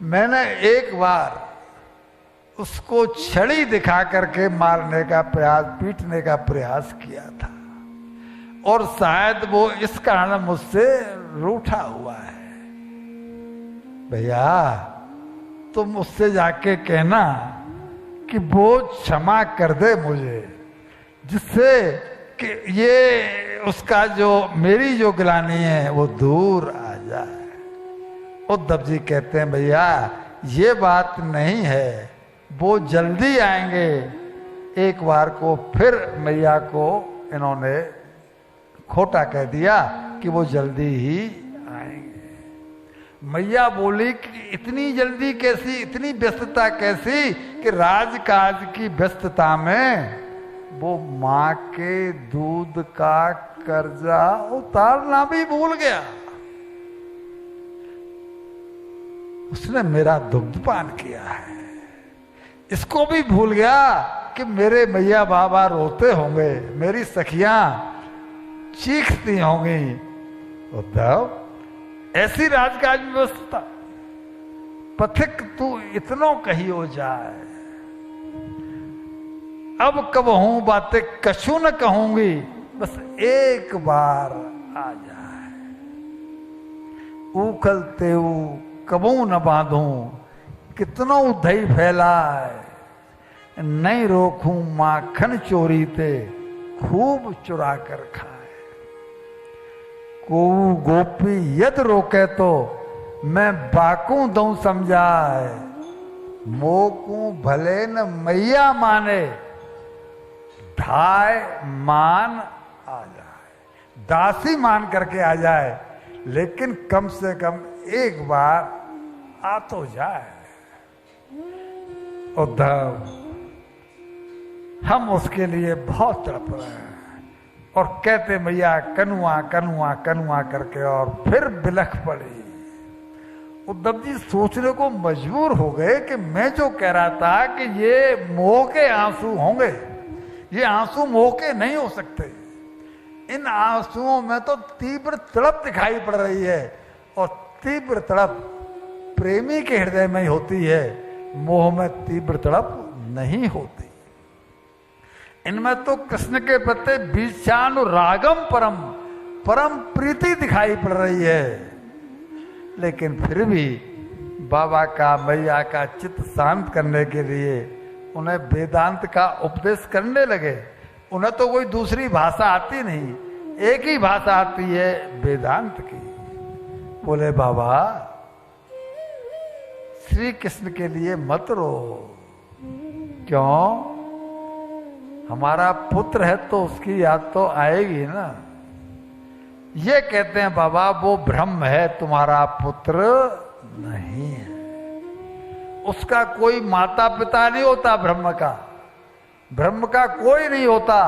मैंने एक बार उसको छड़ी दिखा करके मारने का प्रयास, पीटने का प्रयास किया था, और शायद वो इस कारण मुझसे रूठा हुआ है। भैया तुम उससे जाके कहना कि वो क्षमा कर दे मुझे, जिससे कि ये उसका जो मेरी जो गिलानी है वो दूर आ जाए। उद्धव जी कहते हैं भैया ये बात नहीं है, वो जल्दी आएंगे। एक बार को फिर मैया को इन्होंने खोटा कह दिया कि वो जल्दी ही आएंगे। मैया बोली कि इतनी जल्दी कैसी, इतनी व्यस्तता कैसी, कि राजकाज की व्यस्तता में वो माँ के दूध का कर्जा उतारना भी भूल गया। उसने मेरा दुग्धपान किया है, इसको भी भूल गया कि मेरे मैया बाबा रोते होंगे, मेरी सखियां चीखती होंगी। उद्धव ऐसी राजकाज व्यवस्था पथिक तू इतनो कही हो जाए, अब कब हूं बातें कछु न कहूंगी, बस एक बार आ जाए। उखलते कबू न बांधूं, कितनो दही फैलाए, नहीं रोकूं माखन चोरी ते, खूब चुरा कर खाए। को गोपी यद रोके तो मैं बाकू दूं समझाए, मोकू भले न मैया माने, ढाय मान आ जाए। दासी मान करके आ जाए, लेकिन कम से कम एक बार आ तो जाए। उद्धव हम उसके लिए बहुत तड़प रहे हैं, और कहते मैया कनुआ कनुआ कनुआ करके, और फिर बिलख पड़ी। उद्धव जी सोचने को मजबूर हो गए कि मैं जो कह रहा था कि ये मोह के आंसू होंगे, ये आंसू मोह के नहीं हो सकते। इन आंसुओं में तो तीव्र तड़प दिखाई पड़ रही है, और तीव्र तड़प प्रेमी के हृदय में ही होती है, मोह में तीव्र तड़प नहीं होती। इनमें तो कृष्ण के प्रति बीजानुरागम परम परम प्रीति दिखाई पड़ रही है। लेकिन फिर भी बाबा का, मैया का चित्त शांत करने के लिए उन्हें वेदांत का उपदेश करने लगे। उन्हें तो कोई दूसरी भाषा आती नहीं, एक ही भाषा आती है वेदांत की। बोले बाबा श्री कृष्ण के लिए मत रो, क्यों? हमारा पुत्र है तो उसकी याद तो आएगी ना। ये कहते हैं बाबा वो ब्रह्म है, तुम्हारा पुत्र नहीं है। उसका कोई माता पिता नहीं होता ब्रह्म का, ब्रह्म का कोई नहीं होता।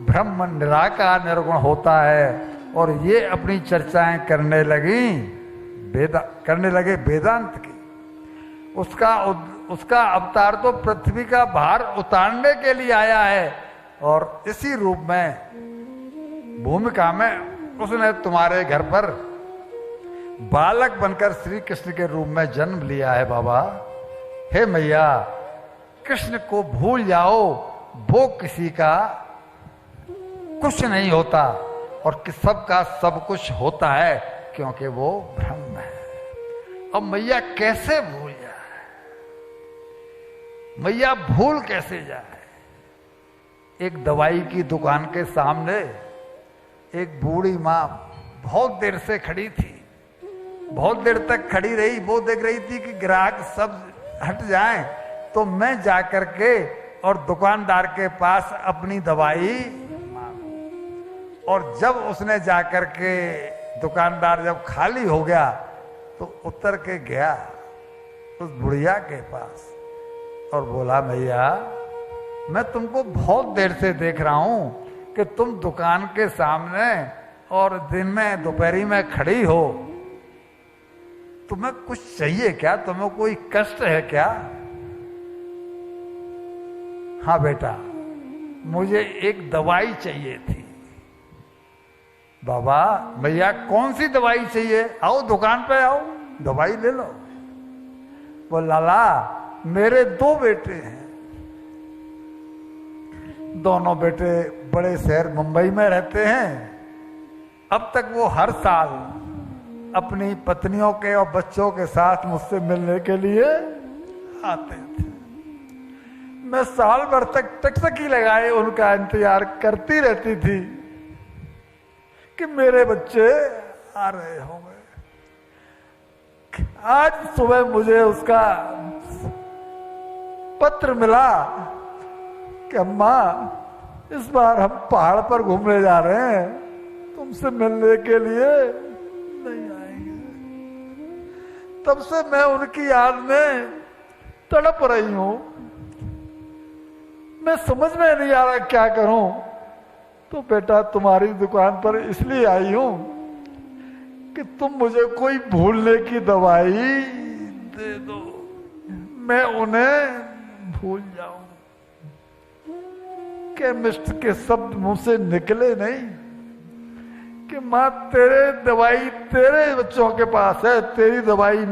ब्रह्म निराकार निर्गुण होता है, और ये अपनी चर्चाएं करने लगे वेदांत की। उसका अवतार तो पृथ्वी का भार उतारने के लिए आया है, और इसी रूप में भूमिका में उसने तुम्हारे घर पर बालक बनकर श्री कृष्ण के रूप में जन्म लिया है। बाबा हे मैया, कृष्ण को भूल जाओ, वो किसी का कुछ नहीं होता, और सबका सब कुछ होता है, क्योंकि वो ब्रह्म है। अब मैया कैसे भूल जाए, मैया भूल कैसे जाए? एक दवाई की दुकान के सामने एक बूढ़ी माँ बहुत देर से खड़ी थी, बहुत देर तक खड़ी रही। वो देख रही थी कि ग्राहक सब हट जाएं, तो मैं जाकर के और दुकानदार के पास अपनी दवाई मांगू। और जब उसने जाकर के, दुकानदार जब खाली हो गया, तो उतर के गया उस बुढ़िया के पास और बोला मैया मैं तुमको बहुत देर से देख रहा हूं कि तुम दुकान के सामने और दिन में दोपहरी में खड़ी हो, तुम्हें कुछ चाहिए क्या? तुम्हें कोई कष्ट है क्या? हाँ बेटा, मुझे एक दवाई चाहिए थी। बाबा भैया कौन सी दवाई चाहिए? आओ दुकान पे आओ, दवाई ले लो। वो लाला मेरे 2 बेटे हैं, दोनों बेटे बड़े शहर मुंबई में रहते हैं। अब तक वो हर साल अपनी पत्नियों के और बच्चों के साथ मुझसे मिलने के लिए आते थे। मैं साल भर तक टकटकी लगाए उनका इंतजार करती रहती थी कि मेरे बच्चे आ रहे होंगे। आज सुबह मुझे उसका पत्र मिला कि अम्मा इस बार हम पहाड़ पर घूमने जा रहे हैं, तुमसे मिलने के लिए नहीं आएंगे। तब से मैं उनकी याद में तड़प रही हूं। मैं समझ में नहीं आ रहा क्या करूं। तो बेटा तुम्हारी दुकान पर इसलिए आई हूं कि तुम मुझे कोई भूलने की दवाई दे दो, मैं उन्हें भूल जाऊं। केमिस्ट के शब्द मुंह से निकले नहीं कि मां तेरे दवाई तेरे बच्चों के पास है, तेरी दवाई